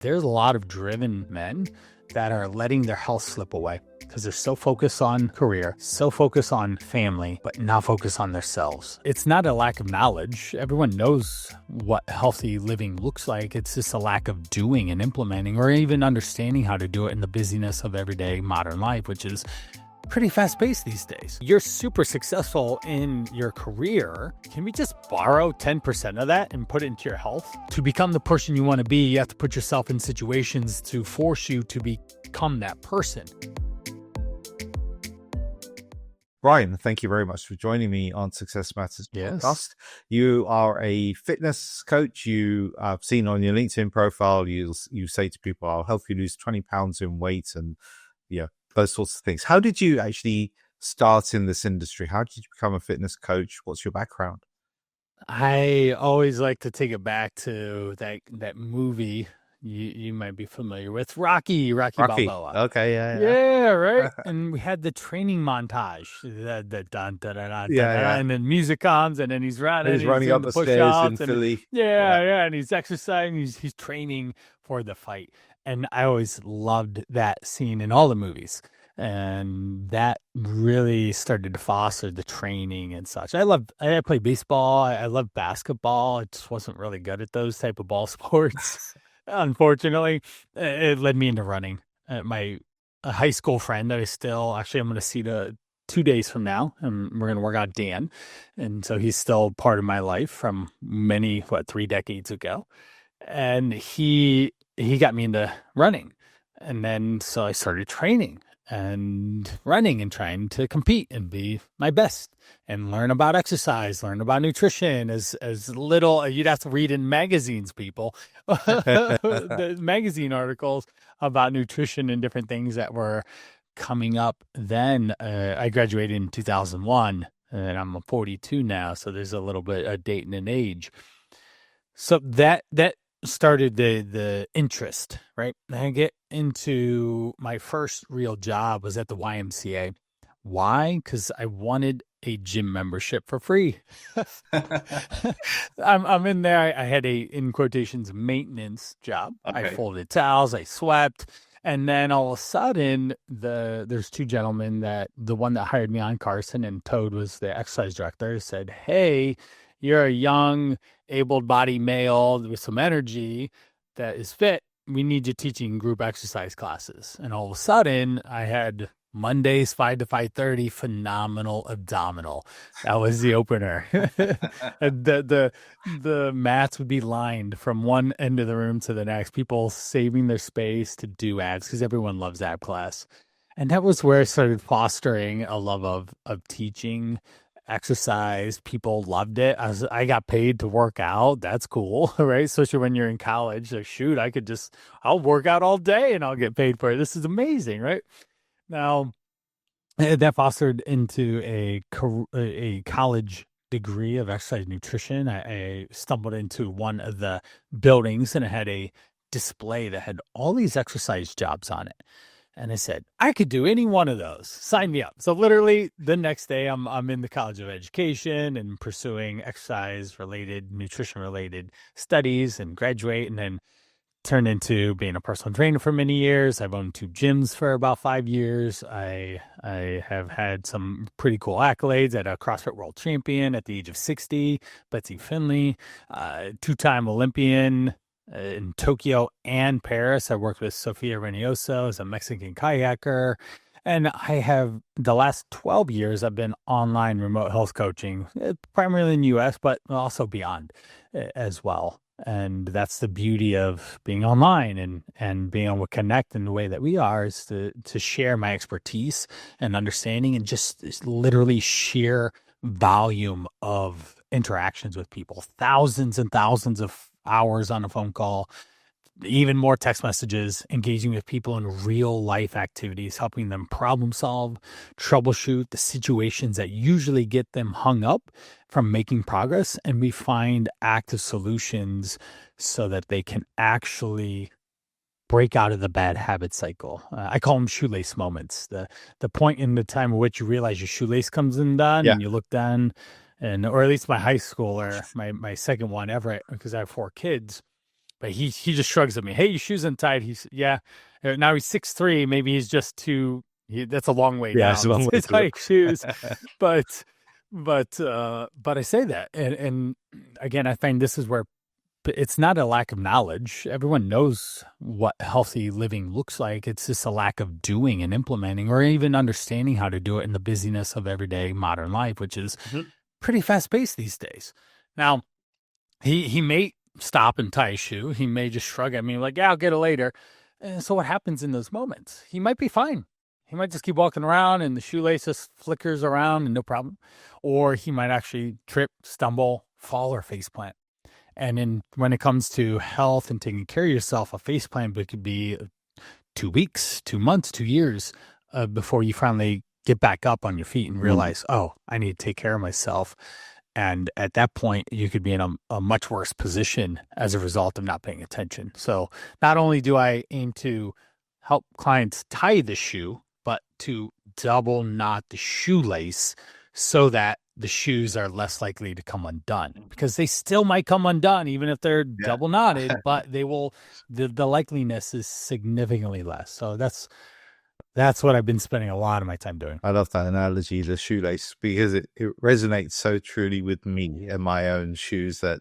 There's a lot of driven men that are letting their health slip away because they're so focused on career, so focused on family, but not focused on themselves. It's not a lack of knowledge. Everyone knows what healthy living looks like. It's just a lack of doing and implementing or even understanding how to do it in the busyness of everyday modern life, which is pretty fast paced these days. You're super successful in your career. Can we just borrow 10% of that and put it into your health? To become the person you want to be, you have to put yourself in situations to force you to become that person. Brian, thank you very much for joining me on Success Matters podcast. You are a fitness coach. I've seen on your LinkedIn profile, you say to people, I'll help you lose 20 pounds in weight and those sorts of things. How did you actually start in this industry? How did you become a fitness coach? What's your background? I always like to take it back to that movie you might be familiar with, Rocky Balboa. Okay, yeah, right. And we had the training montage, the dun dun dun dun, and then music comes, and then he's running, he's running up the stairs in Philly. And he's exercising, he's training for the fight. And I always loved that scene in all the movies. And that really started to foster the training and such. I played baseball. I love basketball. I just wasn't really good at those type of ball sports. Unfortunately, it led me into running. My high school friend that I'm going to see 2 days from now, and we're going to work out Dan. And so he's still part of my life from 3 decades ago. And he got me into running. And then so I started training and running and trying to compete and be my best and learn about exercise, learn about nutrition as little. You'd have to read in magazines, people, the magazine articles about nutrition and different things that were coming up then. I graduated in 2001 and I'm 42 now. So there's a little bit of dating and age. So that started the interest, right? I get into my first real job was at the YMCA. Why? Because I wanted a gym membership for free. I'm in there. I had a, in quotations, maintenance job. Okay. I folded towels, I swept. And then all of a sudden, there's two gentlemen the one that hired me on, Carson, and Toad was the exercise director, said, hey, you're a young, able-bodied male with some energy that is fit. We need you teaching group exercise classes. And all of a sudden, I had Mondays, 5 to 5:30, phenomenal abdominal. That was the opener. the mats would be lined from one end of the room to the next, people saving their space to do abs because everyone loves ab class. And that was where I started fostering a love of teaching exercise. People loved it. I got paid to work out. That's cool, right? Especially when you're in college. Like, shoot, I'll work out all day and I'll get paid for it. This is amazing, right? Now, that fostered into a college degree of exercise nutrition. I stumbled into one of the buildings and it had a display that had all these exercise jobs on it. And I said, I could do any one of those. Sign me up. So literally the next day I'm in the College of Education and pursuing exercise-related, nutrition-related studies and graduate, and then turned into being a personal trainer for many years. I've owned 2 gyms for about 5 years. I have had some pretty cool accolades at a CrossFit World Champion at the age of 60, Betsy Finley, 2-time Olympian, in Tokyo and Paris. I worked with Sofia Reynoso as a Mexican kayaker. And I have, the last 12 years, I've been online remote health coaching, primarily in the US, but also beyond as well. And that's the beauty of being online and being able to connect in the way that we are, is to share my expertise and understanding and just literally sheer volume of interactions with people, thousands and thousands of hours on a phone call, even more text messages, engaging with people in real life activities, helping them problem solve, troubleshoot the situations that usually get them hung up from making progress. And we find active solutions so that they can actually break out of the bad habit cycle. I call them shoelace moments. The point in the time in which you realize your shoelace comes undone and you look down, or at least my high schooler, my second one ever, because I have 4 kids, But he just shrugs at me. Hey, your shoes untied. He's yeah. Now he's 6'3". Maybe he's just too. That's a long way Yeah, it's a down long way to to tie shoes. But but I say that, and again, I find this is where it's not a lack of knowledge. Everyone knows what healthy living looks like. It's just a lack of doing and implementing, or even understanding how to do it in the busyness of everyday modern life, which is pretty fast paced these days. Now, he may stop and tie a shoe. He may just shrug at me like, yeah, I'll get it later. And so what happens in those moments? He might be fine. He might just keep walking around and the shoelace just flickers around and no problem. Or he might actually trip, stumble, fall, or faceplant. And when it comes to health and taking care of yourself, a faceplant could be 2 weeks, 2 months, 2 years before you finally get back up on your feet and realize, oh, I need to take care of myself. And at that point, you could be in a much worse position as a result of not paying attention. So not only do I aim to help clients tie the shoe, but to double knot the shoelace so that the shoes are less likely to come undone, because they still might come undone even if they're double knotted, but they will, the likeliness is significantly less. So that's what I've been spending a lot of my time doing. I love that analogy, the shoelace, because it resonates so truly with me and my own shoes that,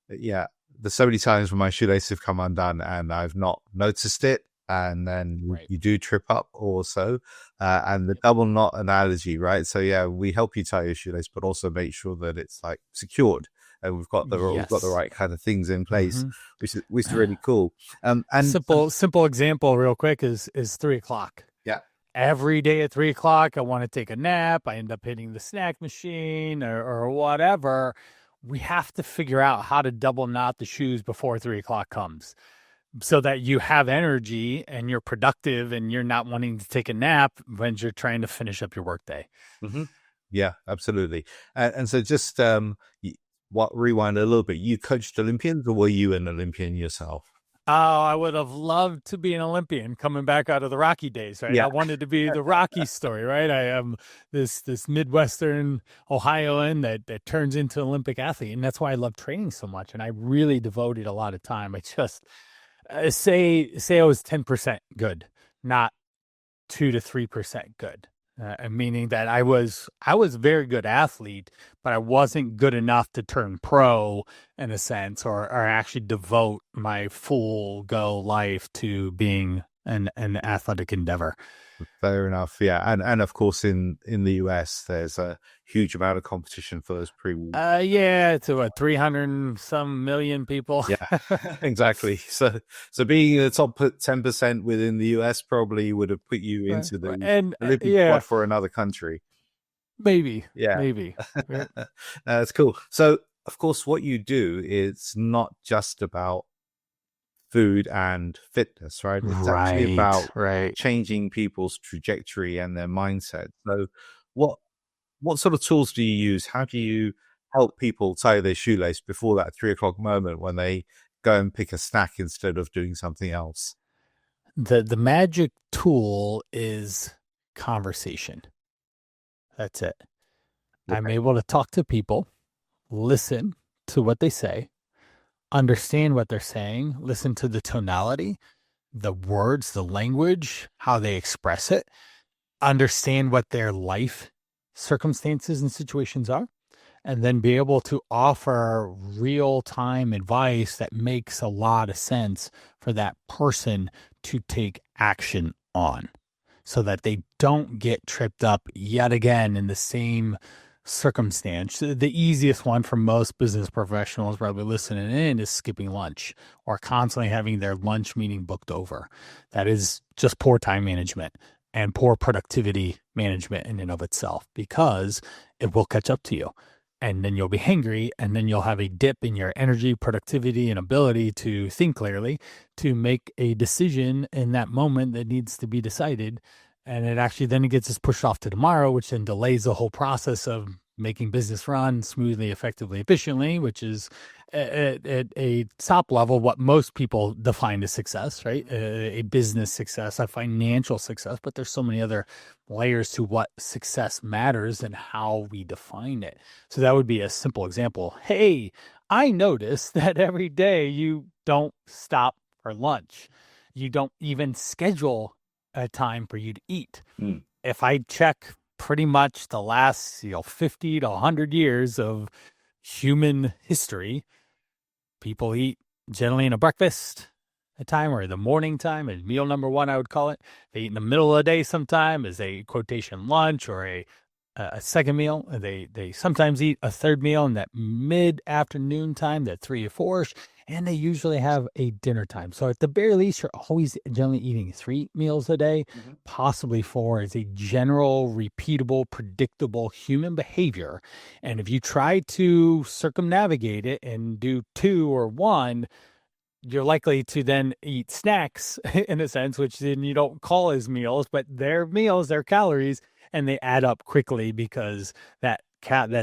there's so many times when my shoelaces have come undone and I've not noticed it. And then you do trip up also. And the double knot analogy, right? So yeah, we help you tie your shoelace, but also make sure that it's like secured and we've got the right kind of things in place, which is really cool. And simple example real quick is 3:00. Yeah. Every day at 3:00, I want to take a nap. I end up hitting the snack machine or whatever. We have to figure out how to double knot the shoes before 3:00 comes, so that you have energy and you're productive and you're not wanting to take a nap when you're trying to finish up your workday. Yeah, absolutely. And so just rewind a little bit. You coached Olympians, or were you an Olympian yourself? Oh, I would have loved to be an Olympian coming back out of the Rocky days, right? Yeah. I wanted to be the Rocky story, right? I am this Midwestern Ohioan that turns into an Olympic athlete. And that's why I love training so much. And I really devoted a lot of time. I just... say I was 10% good, not 2 to 3% good. Meaning that I was a very good athlete, but I wasn't good enough to turn pro in a sense, or actually devote my full go life to being an athletic endeavor. Fair enough. Yeah. And of course in the US there's a huge amount of competition for those pre-walks. It's what, 300 some million people. Yeah, exactly. So being in the top 10% within the US probably would have put you into the Olympic squad for another country. Maybe. Yeah. Maybe. That's cool. So of course what you do is not just about food and fitness, right? It's actually about changing people's trajectory and their mindset. So what sort of tools do you use? How do you help people tie their shoelace before that 3:00 moment when they go and pick a snack instead of doing something else? The magic tool is conversation. That's it. Okay. I'm able to talk to people, listen to what they say, understand what they're saying, listen to the tonality, the words, the language, how they express it, understand what their life circumstances and situations are, and then be able to offer real-time advice that makes a lot of sense for that person to take action on, so that they don't get tripped up yet again in the same circumstance. The easiest one for most business professionals probably listening in is skipping lunch, or constantly having their lunch meeting booked over. That is just poor time management and poor productivity management in and of itself, because it will catch up to you. And then you'll be hangry, and then you'll have a dip in your energy, productivity, and ability to think clearly, to make a decision in that moment that needs to be decided. And it actually then gets us pushed off to tomorrow, which then delays the whole process of making business run smoothly, effectively, efficiently, which is at a top level what most people define as success, right? A business success, a financial success, but there's so many other layers to what success matters and how we define it. So that would be a simple example. Hey, I notice that every day you don't stop for lunch. You don't even schedule a time for you to eat. If I check pretty much the last 50 to 100 years of human history, people eat generally in a breakfast time or the morning time, and meal number one, I would call it. They eat in the middle of the day sometime as a quotation lunch or a second meal. They sometimes eat a third meal in that mid-afternoon time, that 3 or 4ish, and they usually have a dinner time. So at the very least, you're always generally eating 3 meals a day, possibly 4. It's a general, repeatable, predictable human behavior. And if you try to circumnavigate it and do 2 or 1, you're likely to then eat snacks in a sense, which then you don't call as meals, but they're meals, they're calories, and they add up quickly because that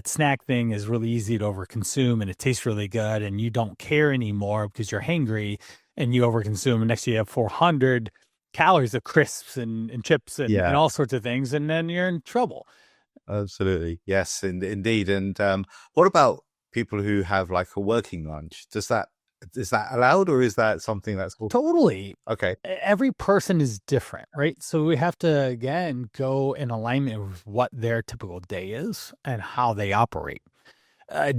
snack thing is really easy to overconsume and it tastes really good and you don't care anymore because you're hangry and you overconsume. And next you have 400 calories of crisps and chips and all sorts of things, and then you're in trouble. Absolutely. Yes, indeed. And what about people who have like a working lunch? Is that allowed, or is that something that's totally okay? Every person is different, right? So we have to again go in alignment with what their typical day is and how they operate.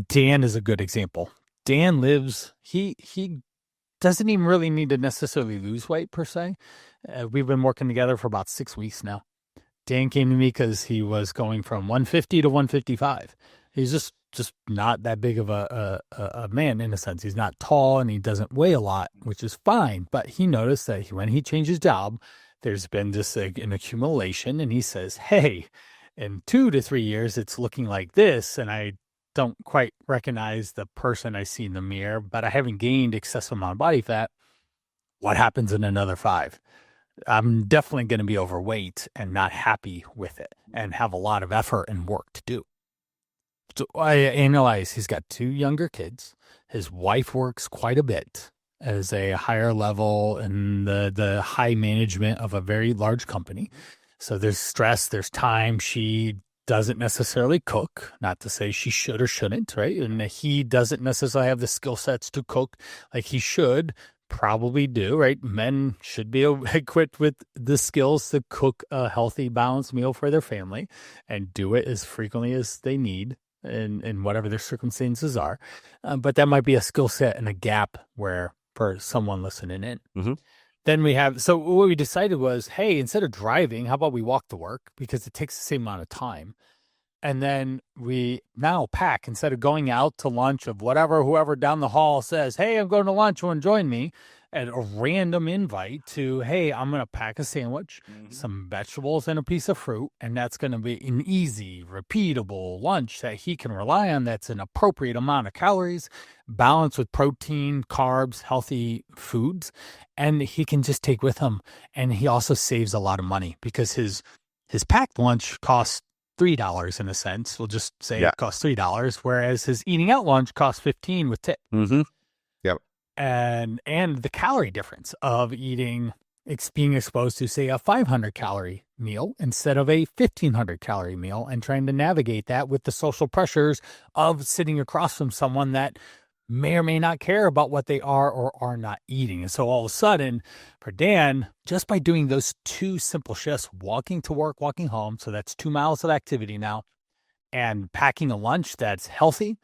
Dan is a good example. Dan lives, he doesn't even really need to necessarily lose weight per se. We've been working together for about 6 weeks now. Dan came to me because he was going from 150 to 155. He's just not that big of a man in a sense. He's not tall and he doesn't weigh a lot, which is fine. But he noticed that when he changed his job, there's been just an accumulation. And he says, hey, in 2 to 3 years, it's looking like this. And I don't quite recognize the person I see in the mirror, but I haven't gained excessive amount of body fat. What happens in another 5? I'm definitely going to be overweight and not happy with it and have a lot of effort and work to do. So I analyze, he's got 2 younger kids. His wife works quite a bit as a higher level in the high management of a very large company. So there's stress, there's time. She doesn't necessarily cook, not to say she should or shouldn't, right? And he doesn't necessarily have the skill sets to cook like he should probably do, right? Men should be equipped with the skills to cook a healthy, balanced meal for their family and do it as frequently as they need in whatever their circumstances are. But that might be a skill set and a gap where for someone listening in. Then we have, so what we decided was, hey, instead of driving, how about we walk to work because it takes the same amount of time. And then we now pack instead of going out to lunch of whoever down the hall says, hey, I'm going to lunch, want to join me? And a random invite to, hey, I'm going to pack a sandwich, some vegetables, and a piece of fruit. And that's going to be an easy, repeatable lunch that he can rely on. That's an appropriate amount of calories, balanced with protein, carbs, healthy foods. And he can just take with him. And he also saves a lot of money because his packed lunch costs $3 in a sense. We'll just say it costs $3, whereas his eating out lunch costs $15 with tip. Yep. And the calorie difference of being exposed to, say, a 500 calorie meal instead of a 1,500 calorie meal, and trying to navigate that with the social pressures of sitting across from someone that may or may not care about what they are or are not eating. And so all of a sudden, for Dan, just by doing those 2 simple shifts, walking to work, walking home, so that's 2 miles of activity now, and packing a lunch that's healthy,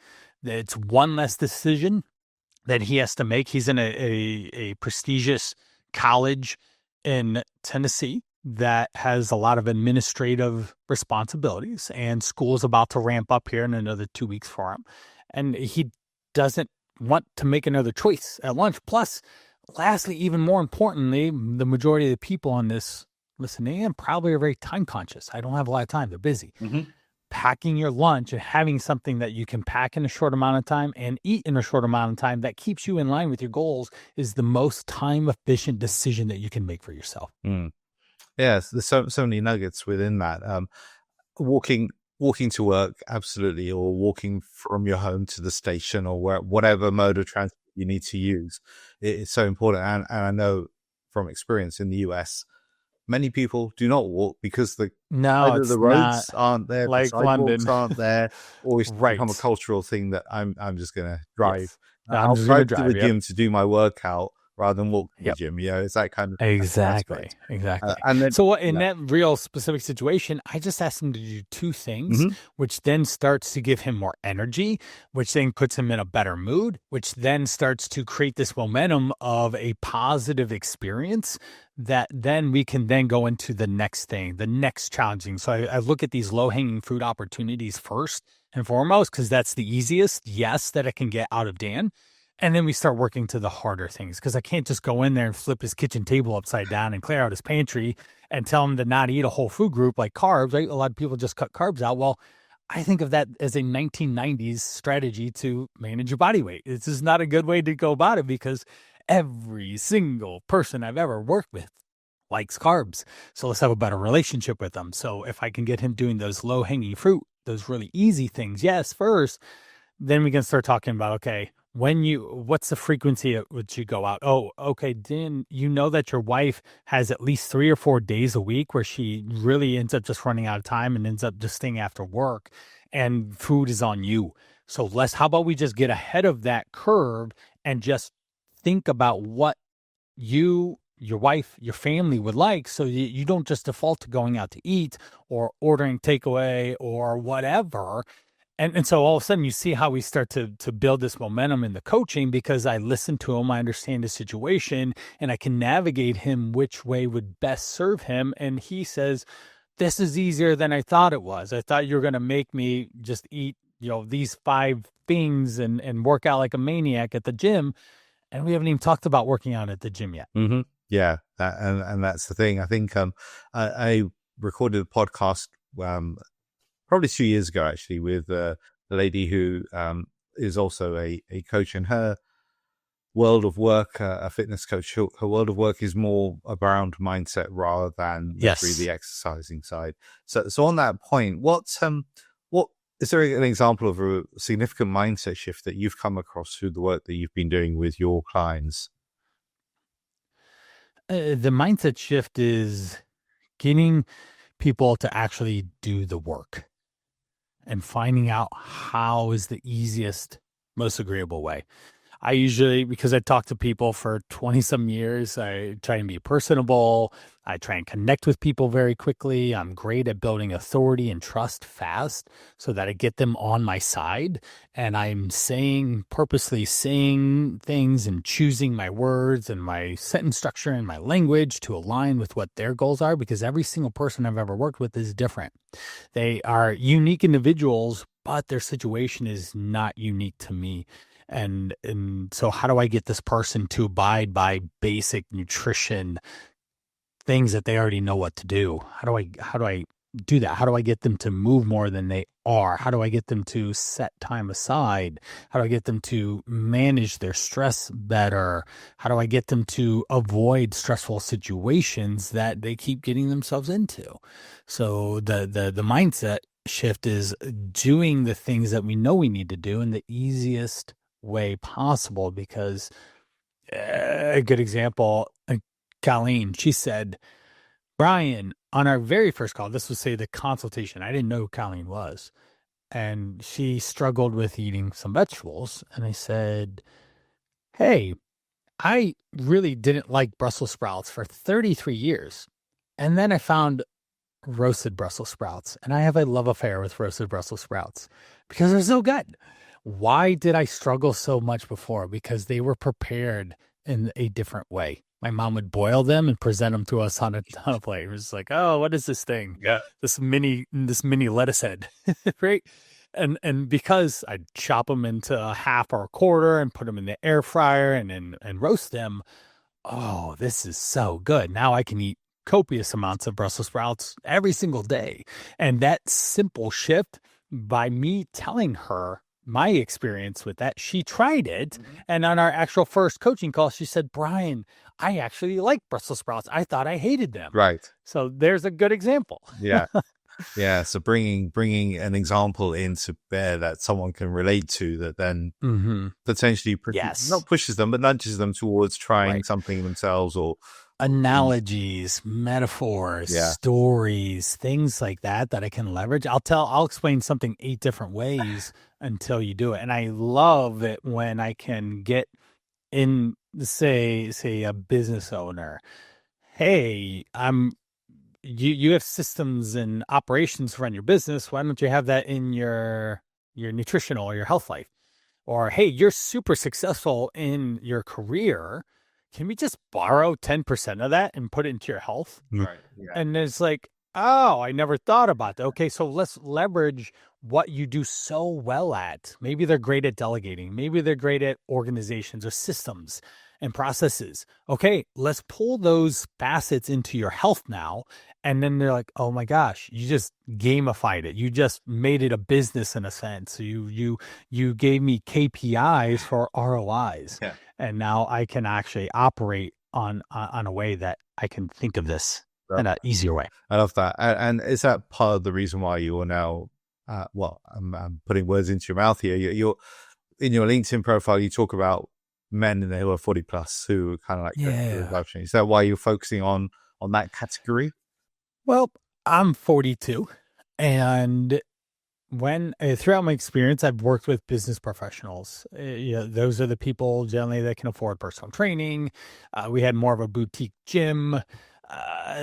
it's 1 less decision that he has to make. He's in a prestigious college in Tennessee that has a lot of administrative responsibilities, and school's about to ramp up here in another 2 weeks for him. And he doesn't want to make another choice at lunch. Plus, lastly, even more importantly, the majority of the people on this listening in probably are very time conscious. I don't have a lot of time. They're busy. Packing your lunch and having something that you can pack in a short amount of time and eat in a short amount of time that keeps you in line with your goals is the most time efficient decision that you can make for yourself. Yes, there's so many nuggets within that. Walking walking to work, absolutely, or walking from your home to the station, or whatever mode of transport you need to use. It's so important. And I know from experience in the US, many people do not walk because No, either the it's not roads aren't there, the like sidewalks London. aren't there, or it's become a Right. cultural thing that I'm just going to drive. Yes. I'm I'll just gonna drive to the drive. Yep. gym to do my workout rather than walk to the Yep. gym. It's that kind of Exactly. aspect. Exactly. And then, So in yeah. that real specific situation, I just asked him to do two things, Mm-hmm. which then starts to give him more energy, which then puts him in a better mood, which then starts to create this momentum of a positive experience that then we can then go into the next thing, the next challenging. So I look at these low hanging fruit opportunities first and foremost, because that's the easiest, yes, that I can get out of Dan. And then we start working to the harder things because I can't just go in there and flip his kitchen table upside down and clear out his pantry and tell him to not eat a whole food group like carbs, right? A lot of people just cut carbs out. Well, I think of that as a 1990s strategy to manage your body weight. This is not a good way to go about it because every single person I've ever worked with likes carbs. So let's have a better relationship with them. So if I can get him doing those low hanging fruit, those really easy things, yes, first, then we can start talking about, okay, what's the frequency at which you go out? Oh, okay, Dan, you know that your wife has at least 3 or 4 days a week where she really ends up just running out of time and ends up just staying after work and food is on you. So how about we just get ahead of that curve and just think about what you, your wife, your family would like so you don't just default to going out to eat or ordering takeaway or whatever. And so all of a sudden you see how we start to build this momentum in the coaching because I listen to him, I understand his situation, and I can navigate him which way would best serve him. And he says, this is easier than I thought it was. I thought you were going to make me just eat, these 5 things and work out like a maniac at the gym. And we haven't even talked about working out at the gym yet. Mm-hmm. Yeah. And that's the thing. I think I recorded a podcast probably 2 years ago, actually, with a lady who is also a coach, and her world of work, a fitness coach, her world of work is more around mindset rather than the exercising side. So on that point, what is there an example of a significant mindset shift that you've come across through the work that you've been doing with your clients? The mindset shift is getting people to actually do the work and finding out how is the easiest, most agreeable way. I usually, because I talk to people for 20 some years, I try and be personable. I try and connect with people very quickly. I'm great at building authority and trust fast so that I get them on my side. And I'm purposely saying things and choosing my words and my sentence structure and my language to align with what their goals are, because every single person I've ever worked with is different. They are unique individuals, but their situation is not unique to me. And so how do I get this person to abide by basic nutrition things that they already know what to do? How do I do that? How do I get them to move more than they are? How do I get them to set time aside? How do I get them to manage their stress better? How do I get them to avoid stressful situations that they keep getting themselves into? So the mindset shift is doing the things that we know we need to do in the easiest way possible, because a good example, Colleen, she said, Brian, on our very first call, this was say the consultation, I didn't know who Colleen was, and she struggled with eating some vegetables, and I said, hey, I really didn't like Brussels sprouts for 33 years, and then I found roasted Brussels sprouts, and I have a love affair with roasted Brussels sprouts because they're so good. Why did I struggle so much before? Because they were prepared in a different way. My mom would boil them and present them to us on a plate. It was like, oh, what is this thing? Yeah. This mini lettuce head, right? And because I'd chop them into a half or a quarter and put them in the air fryer and roast them. Oh, this is so good. Now I can eat copious amounts of Brussels sprouts every single day. And that simple shift, by me telling her my experience with that, she tried it. Mm-hmm. And on our actual first coaching call, she said, Brian, I actually like Brussels sprouts. I thought I hated them. Right. So there's a good example. Yeah. Yeah, so bringing an example into bear that someone can relate to, that then potentially not pushes them, but nudges them towards trying something themselves, or analogies, metaphors, stories, things like that I can leverage. I'll explain something 8 different ways until you do it. And I love it when I can get in, say a business owner. Hey, you have systems and operations to run your business. Why don't you have that in your nutritional or your health life? Or, hey, you're super successful in your career. Can we just borrow 10% of that and put it into your health? Right. Yeah. And it's like, oh, I never thought about that. Okay, so let's leverage what you do so well at. Maybe they're great at delegating. Maybe they're great at organizations or systems and processes. Okay, let's pull those facets into your health now. And then they're like, oh my gosh, you just gamified it. You just made it a business in a sense. You gave me KPIs for ROIs. Yeah. And now I can actually operate on a way that I can think of this in an easier way. I love that. And is that part of the reason why you are now, I'm putting words into your mouth here. You're in your LinkedIn profile, you talk about men who are 40 plus who are kind of like, is that why you're focusing on that category? Well, I'm 42, and when throughout my experience, I've worked with business professionals. Those are the people generally that can afford personal training. We had more of a boutique gym.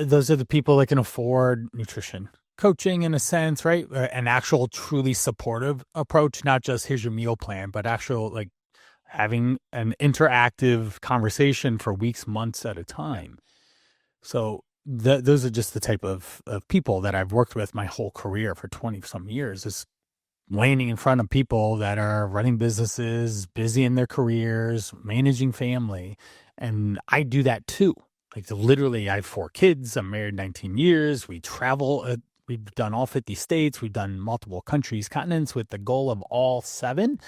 Those are the people that can afford nutrition coaching in a sense, right? An actual truly supportive approach, not just here's your meal plan, but actual like having an interactive conversation for weeks, months at a time. So those are just the type of people that I've worked with my whole career for 20 some years, is landing in front of people that are running businesses, busy in their careers, managing family. And I do that too. Like literally, I have 4 kids. I'm married 19 years. We travel. We've done all 50 states. We've done multiple countries, continents with the goal of all 7.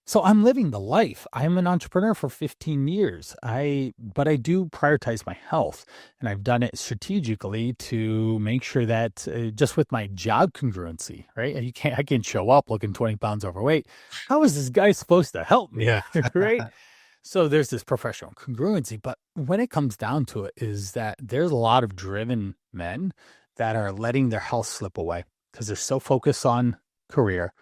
So I'm living the life. I'm an entrepreneur for 15 years. But I do prioritize my health, and I've done it strategically to make sure that just with my job congruency, right? I can't show up looking 20 pounds overweight. How is this guy supposed to help me? Yeah. Right. So there's this professional congruency, but when it comes down to it is that there's a lot of driven men that are letting their health slip away because they're so focused on career,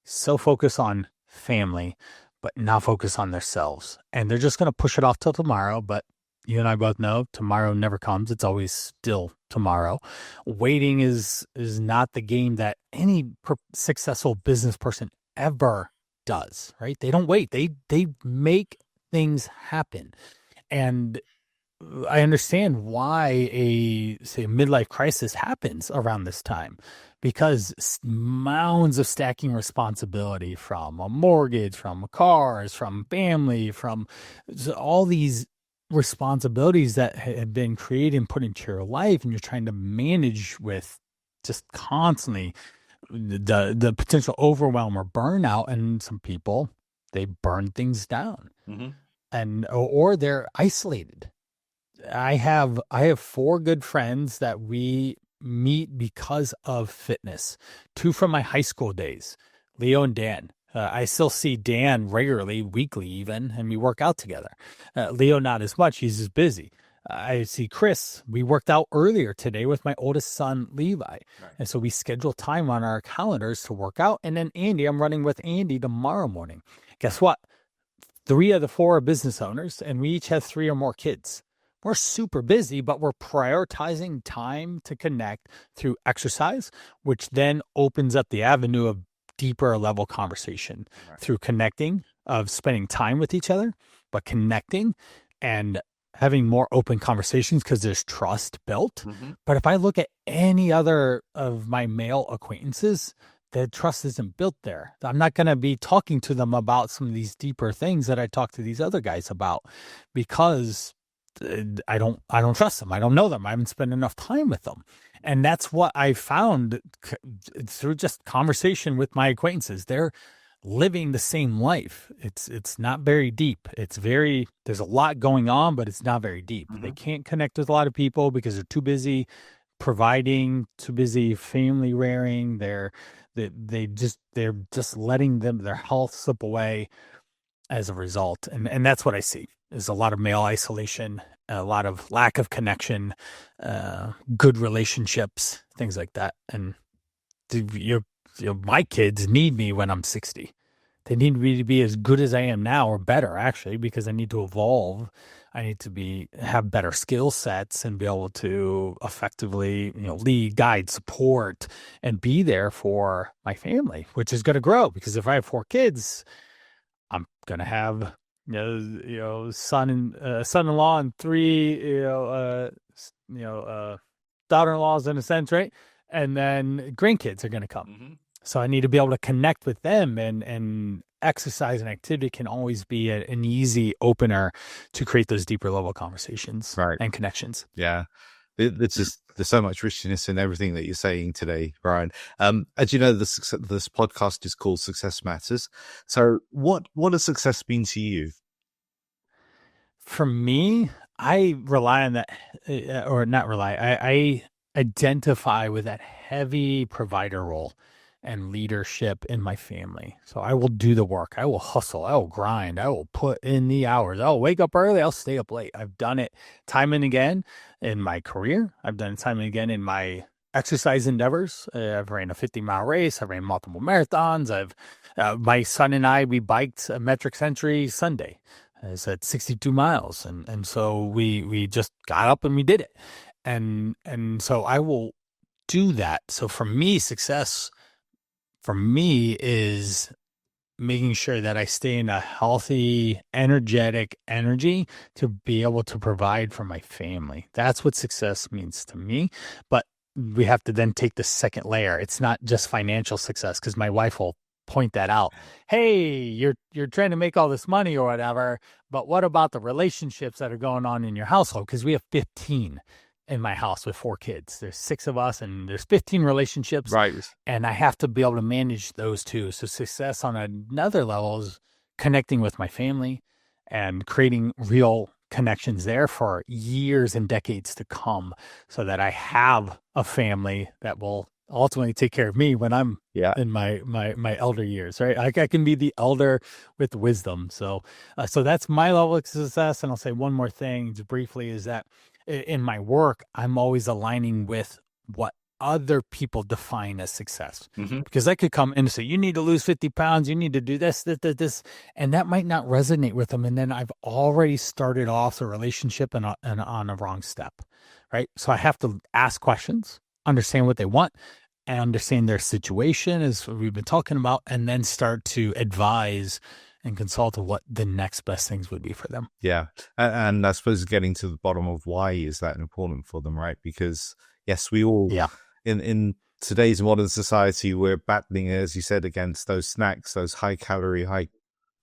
so focused on family, but not focus on themselves. And they're just going to push it off till tomorrow. But you and I both know tomorrow never comes. It's always still tomorrow. Waiting is not the game that any successful business person ever does, right? They don't wait. They make things happen. And I understand why a midlife crisis happens around this time, because mounds of stacking responsibility from a mortgage, from cars, from family, from all these responsibilities that have been created and put into your life, and you're trying to manage with just constantly the potential overwhelm or burnout. And some people, they burn things down, and or they're isolated. I have 4 good friends that we meet because of fitness. 2 from my high school days, Leo and Dan. I still see Dan regularly, weekly even, and we work out together. Leo, not as much. He's just busy. I see Chris. We worked out earlier today with my oldest son, Levi. Right. And so we schedule time on our calendars to work out. And then Andy, I'm running with Andy tomorrow morning. Guess what? 3 of the 4 are business owners, and we each have 3 or more kids. We're super busy, but we're prioritizing time to connect through exercise, which then opens up the avenue of deeper level conversation through connecting, of spending time with each other, but connecting and having more open conversations because there's trust built. But if I look at any other of my male acquaintances, the trust isn't built there. I'm not going to be talking to them about some of these deeper things that I talk to these other guys about, because I don't trust them. I don't know them. I haven't spent enough time with them. And that's what I found through just conversation with my acquaintances. They're living the same life. It's not very deep. There's a lot going on, but it's not very deep. They can't connect with a lot of people because they're too busy providing, too busy family rearing. They're just letting their health slip away as a result. And that's what I see is a lot of male isolation, a lot of lack of connection, good relationships, things like that. And you my kids need me when I'm 60. They need me to be as good as I am now or better actually, because I need to evolve. I need to have better skill sets and be able to effectively, lead, guide, support, and be there for my family, which is going to grow because if I have 4 kids, I'm gonna have son-in-law and 3 daughter-in-laws in a sense, right? And then grandkids are gonna come. Mm-hmm. So I need to be able to connect with them, and exercise and activity can always be an easy opener to create those deeper level conversations and connections. Yeah. There's so much richness in everything that you're saying today, Brian. As you know, this podcast is called Success Matters. So what has success been to you? For me, I rely on that, or not rely. I identify with that heavy provider role and leadership in my family. So I will do the work. I will hustle. I will grind. I will put in the hours. I'll wake up early. I'll stay up late. I've done it time and again in my career. I've done it time and again in my exercise endeavors. I've ran a 50-mile race. I've ran multiple marathons. My son and I, we biked a metric century Sunday. It's at 62 miles. And so we just got up and we did it. And so I will do that. So for me, success for me is making sure that I stay in a healthy, energetic energy to be able to provide for my family. That's what success means to me. But we have to then take the second layer. It's not just financial success, because my wife will point that out. Hey, you're trying to make all this money or whatever, but what about the relationships that are going on in your household? Because we have 15 in my house with 4 kids. There's 6 of us and there's 15 relationships. Right. And I have to be able to manage those too. So success on another level is connecting with my family and creating real connections there for years and decades to come, so that I have a family that will ultimately take care of me when I'm in my elder years, right? I can be the elder with wisdom. So that's my level of success. And I'll say one more thing just briefly is that in my work, I'm always aligning with what other people define as success. Mm-hmm. Because I could come in and say, you need to lose 50 pounds, you need to do this, and that might not resonate with them. And then I've already started off the relationship and on a wrong step, right? So I have to ask questions, understand what they want, and understand their situation, as we've been talking about, and then start to advise and consult on what the next best things would be for them. Yeah. And I suppose getting to the bottom of why is that important for them, right? Because yes, we all, in today's modern society, we're battling, as you said, against those snacks, those high calorie, high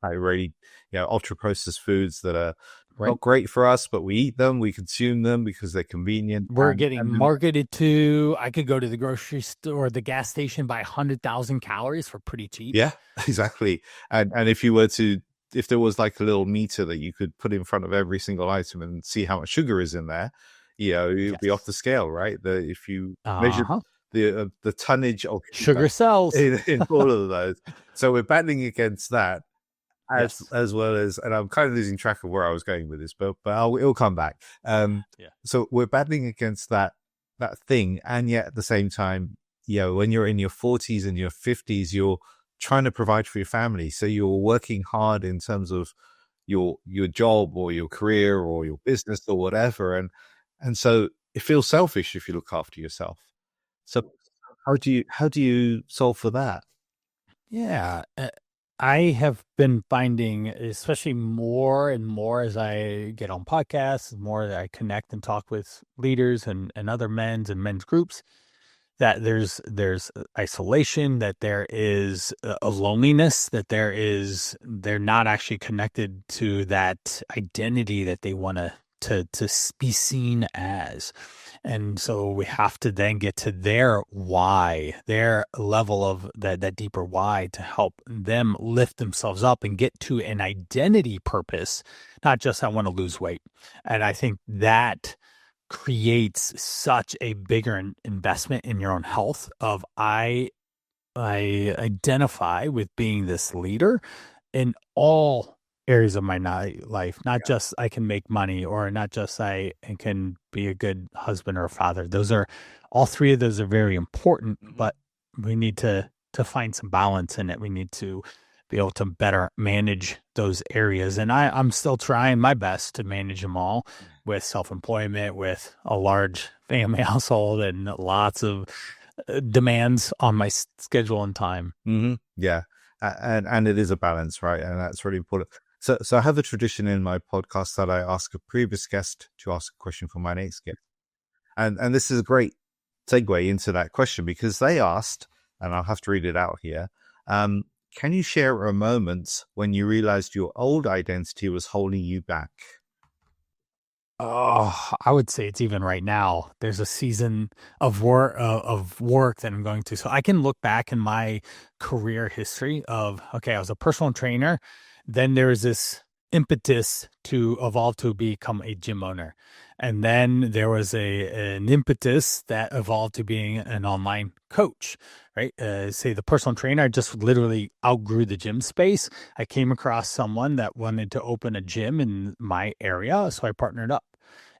rate, ultra processed foods that are not great for us, but we eat them, we consume them because they're convenient. We're getting marketed to. I could go to the grocery store, the gas station, buy 100,000 calories for pretty cheap. Yeah, exactly. And if there was like a little meter that you could put in front of every single item and see how much sugar is in there, you'd be off the scale, right? If you measure the tonnage of sugar cells in all of those, so we're battling against that. As well as, and I'm kind of losing track of where I was going with this, but it'll come back. So we're battling against that thing, and yet at the same time, when you're in your 40s and your 50s, you're trying to provide for your family. So you're working hard in terms of your job or your career or your business or whatever, and so it feels selfish if you look after yourself. So how do you solve for that? Yeah. I have been finding, especially more and more as I get on podcasts, the more that I connect and talk with leaders and other men's groups, that there's isolation, that there is a loneliness, that they're not actually connected to that identity that they want to be seen as. And so we have to then get to their why, their level of that deeper why, to help them lift themselves up and get to an identity purpose, not just I want to lose weight. And I think that creates such a bigger investment in your own health of I identify with being this leader in all areas of my life, not just I can make money or not just I can be a good husband or a father. Those are all three of those are very important, but we need to find some balance in it. We need to be able to better manage those areas. And I'm still trying my best to manage them all with self-employment, with a large family household and lots of demands on my schedule and time. Yeah. And it is a balance, right? And that's really important. So I have a tradition in my podcast that I ask a previous guest to ask a question for my next guest. And this is a great segue into that question because they asked, and I'll have to read it out here. Can you share a moment when you realized your old identity was holding you back? Oh, I would say it's even right now. There's a season of work that I'm going to. So I can look back in my career history of, okay, I was a personal trainer. Then there was this impetus to evolve to become a gym owner. And then there was an impetus that evolved to being an online coach, right? Say the personal trainer, I just literally outgrew the gym space. I came across someone that wanted to open a gym in my area, so I partnered up.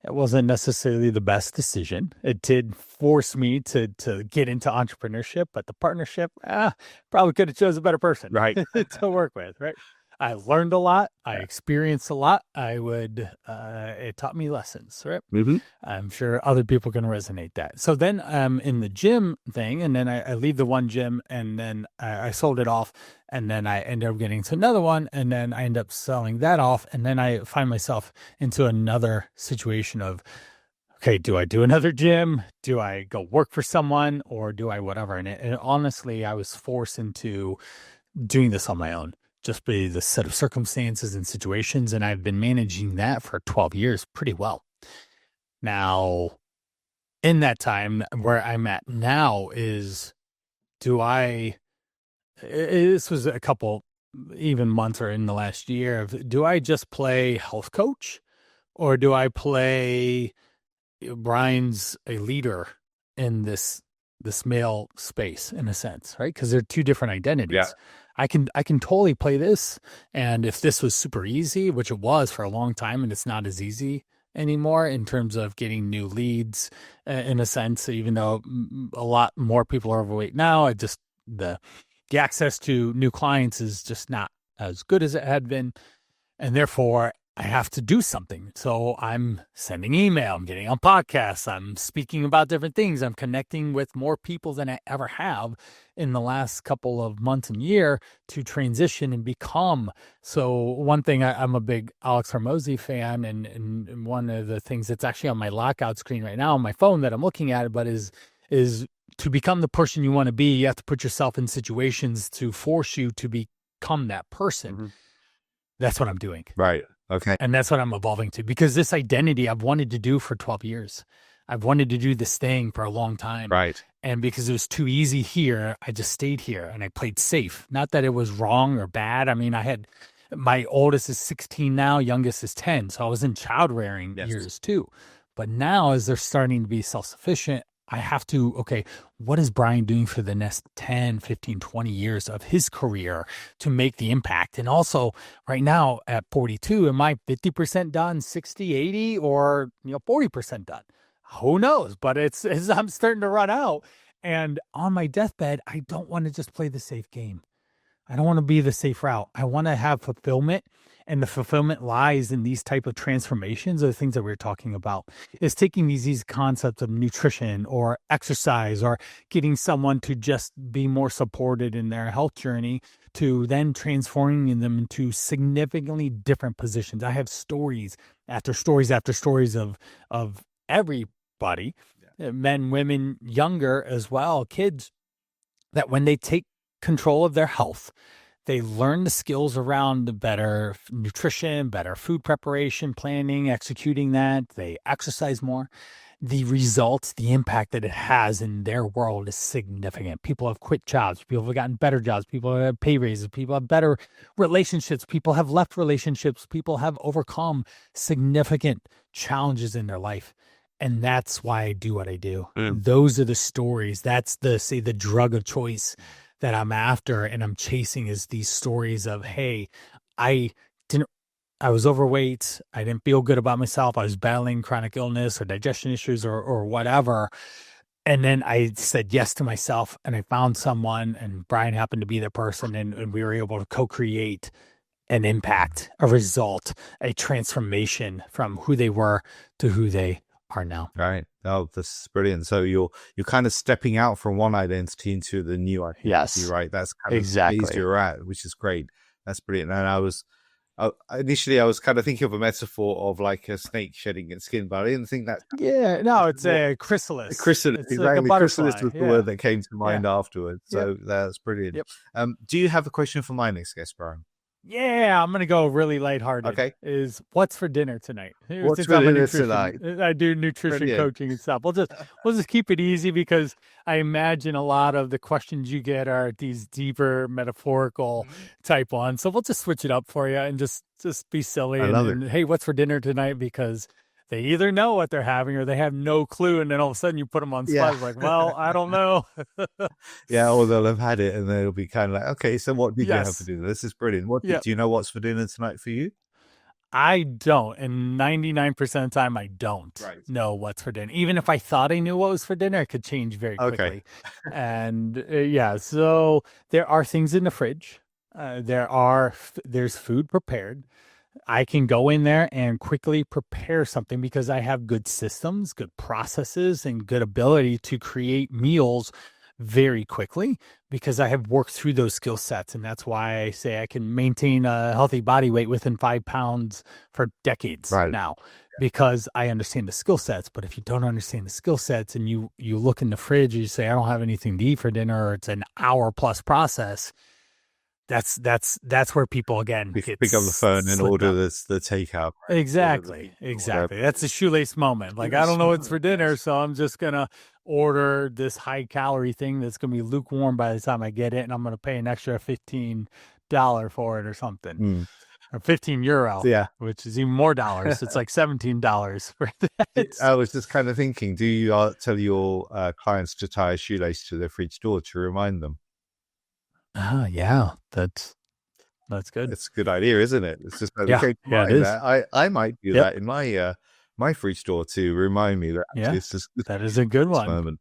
It wasn't necessarily the best decision. It did force me to get into entrepreneurship, but the partnership, probably could have chose a better person, right, to work with, right? I learned a lot. I experienced a lot. It taught me lessons, right? I'm sure other people can resonate that. So then I'm in the gym thing, and then I leave the one gym, and then I sold it off, and then I ended up getting to another one, and then I end up selling that off, and then I find myself into another situation of, okay, do I do another gym? Do I go work for someone, or do I whatever? And honestly, I was forced into doing this on my own. Just be the set of circumstances and situations. And I've been managing that for 12 years pretty well. Now, in that time, where I'm at now is, this was a couple, even months or in the last year, of do I just play health coach or do I play Brian's a leader in this male space in a sense, right? Because they're two different identities. Yeah. I can totally play this. And if this was super easy, which it was for a long time, and it's not as easy anymore in terms of getting new leads, in a sense, even though a lot more people are overweight now, the access to new clients is just not as good as it had been. And therefore, I have to do something. So I'm sending email, I'm getting on podcasts, I'm speaking about different things, I'm connecting with more people than I ever have in the last couple of months and year to transition and become. So one thing, I'm a big Alex Hormozi fan, and one of the things that's actually on my lockout screen right now on my phone that I'm looking at, but is to become the person you want to be, you have to put yourself in situations to force you to become that person. That's what I'm doing. Right. Okay. And that's what I'm evolving to, because this identity I've wanted to do for 12 years. I've wanted to do this thing for a long time. Right. And because it was too easy here, I just stayed here and I played safe. Not that it was wrong or bad. I mean, my oldest is 16 now, youngest is 10. So I was in child rearing years too. But now as they're starting to be self-sufficient, I have to, okay, what is Brian doing for the next 10, 15, 20 years of his career to make the impact? And also right now at 42, am I 50% done, 60, 80, or 40% done? Who knows? But I'm starting to run out. And on my deathbed, I don't want to just play the safe game. I don't want to be the safe route. I want to have fulfillment, and the fulfillment lies in these type of transformations, or the things that we're talking about, is taking these concepts of nutrition or exercise or getting someone to just be more supported in their health journey to then transforming them into significantly different positions. I have stories after stories after stories of everybody, men, women, younger as well, kids, that when they take control of their health, they learn the skills around the better nutrition, better food preparation, planning, executing that. They exercise more. The results, the impact that it has in their world is significant. People have quit jobs. People have gotten better jobs. People have pay raises. People have better relationships. People have left relationships. People have overcome significant challenges in their life. And that's why I do what I do. Those are the stories. That's the drug of choice that I'm after and I'm chasing, is these stories of, hey, I was overweight. I didn't feel good about myself. I was battling chronic illness or digestion issues or whatever. And then I said yes to myself, and I found someone, and Brian happened to be the person, and we were able to co-create an impact, a result, a transformation from who they were to who they are now. Right. Oh, this is brilliant. So you're kind of stepping out from one identity into the new identity. Yes. Right. That's kind of the phase you're at, which is great. That's brilliant. And initially I was kind of thinking of a metaphor of like a snake shedding its skin, but I didn't think that. Yeah, no, it's a chrysalis. Chrysalis, it's exactly. Like a butterfly. Chrysalis was the word that came to mind afterwards. So that's brilliant. Yep. Do you have a question for my next guest, Brian? Yeah, I'm gonna go really lighthearted. Okay. Is what's for dinner tonight? What's for dinner tonight? I do nutrition coaching and stuff. We'll just keep it easy, because I imagine a lot of the questions you get are these deeper metaphorical type ones. So we'll just switch it up for you and just be silly. I love it. Hey, what's for dinner tonight? Because they either know what they're having or they have no clue, and then all of a sudden you put them on spot. It's like, well, I don't know. Or they'll have had it and they'll be kind of like, okay, so what did you have for dinner? This is brilliant. Do you know what's for dinner tonight for you? I don't, and 99% of the time I don't know what's for dinner. Even if I thought I knew what was for dinner, it could change very quickly. And so there are things in the fridge. There's food prepared. I can go in there and quickly prepare something because I have good systems, good processes, and good ability to create meals very quickly, because I have worked through those skill sets. And that's why I say I can maintain a healthy body weight within 5 pounds for decades now, because I understand the skill sets. But if you don't understand the skill sets and you look in the fridge and you say, I don't have anything to eat for dinner, or it's an hour plus process, that's where people again pick up the phone and order the takeout. Exactly. That's a shoelace moment. Like, I don't know what's for dinner, so I'm just gonna order this high calorie thing that's gonna be lukewarm by the time I get it, and I'm gonna pay an extra $15 for it or something. Or €15, which is even more dollars. It's like $17 for that. I was just kind of thinking, do you tell your clients to tie a shoelace to their fridge door to remind them? Yeah, that's good. It's a good idea, isn't it? It's just it is. I might do that in my fridge door to remind me that that is a good one. Moment.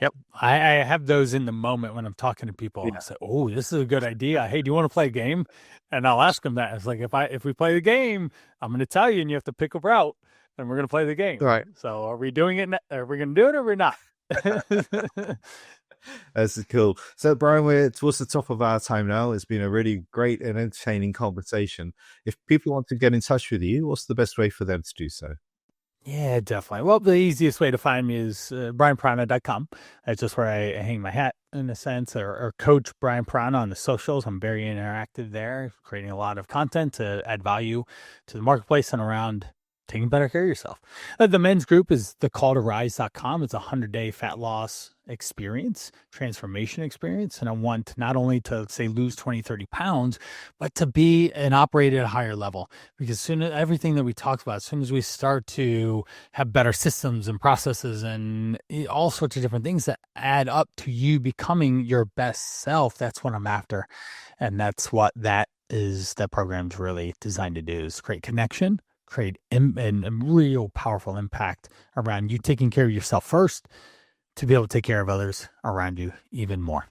Yep, I have those in the moment when I'm talking to people. I say, "Oh, this is a good idea. Hey, do you want to play a game?" And I'll ask them that. It's like, if we play the game, I'm going to tell you, and you have to pick a route, and we're going to play the game. Right. So, are we doing it? Are we going to do it, or we're not? That's cool. So, Brian, we're towards the top of our time now. It's been a really great and entertaining conversation. If people want to get in touch with you, what's the best way for them to do so? Yeah, definitely. Well, the easiest way to find me is brianparana.com. That's just where I hang my hat, in a sense, or Coach Brian Parana on the socials. I'm very interactive there, creating a lot of content to add value to the marketplace and around taking better care of yourself. The men's group is thecalltorise.com. It's a 100-day fat loss experience, transformation experience. And I want not only to say lose 20, 30 pounds, but to be and operate at a higher level. Because soon as everything that we talked about, as soon as we start to have better systems and processes and all sorts of different things that add up to you becoming your best self, that's what I'm after. And that's what that program's really designed to do, is create connection, create a real powerful impact around you taking care of yourself first, to be able to take care of others around you even more.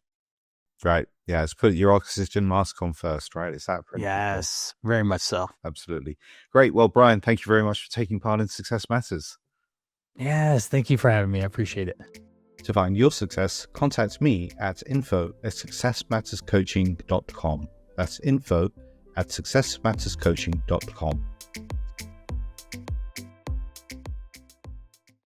Right. Yeah. It's put your oxygen mask on first, right? Is that yes, very much so. Absolutely. Great. Well, Brian, thank you very much for taking part in Success Matters. Yes. Thank you for having me. I appreciate it. To find your success, contact me at info@successmatterscoaching.com. That's info@successmatterscoaching.com.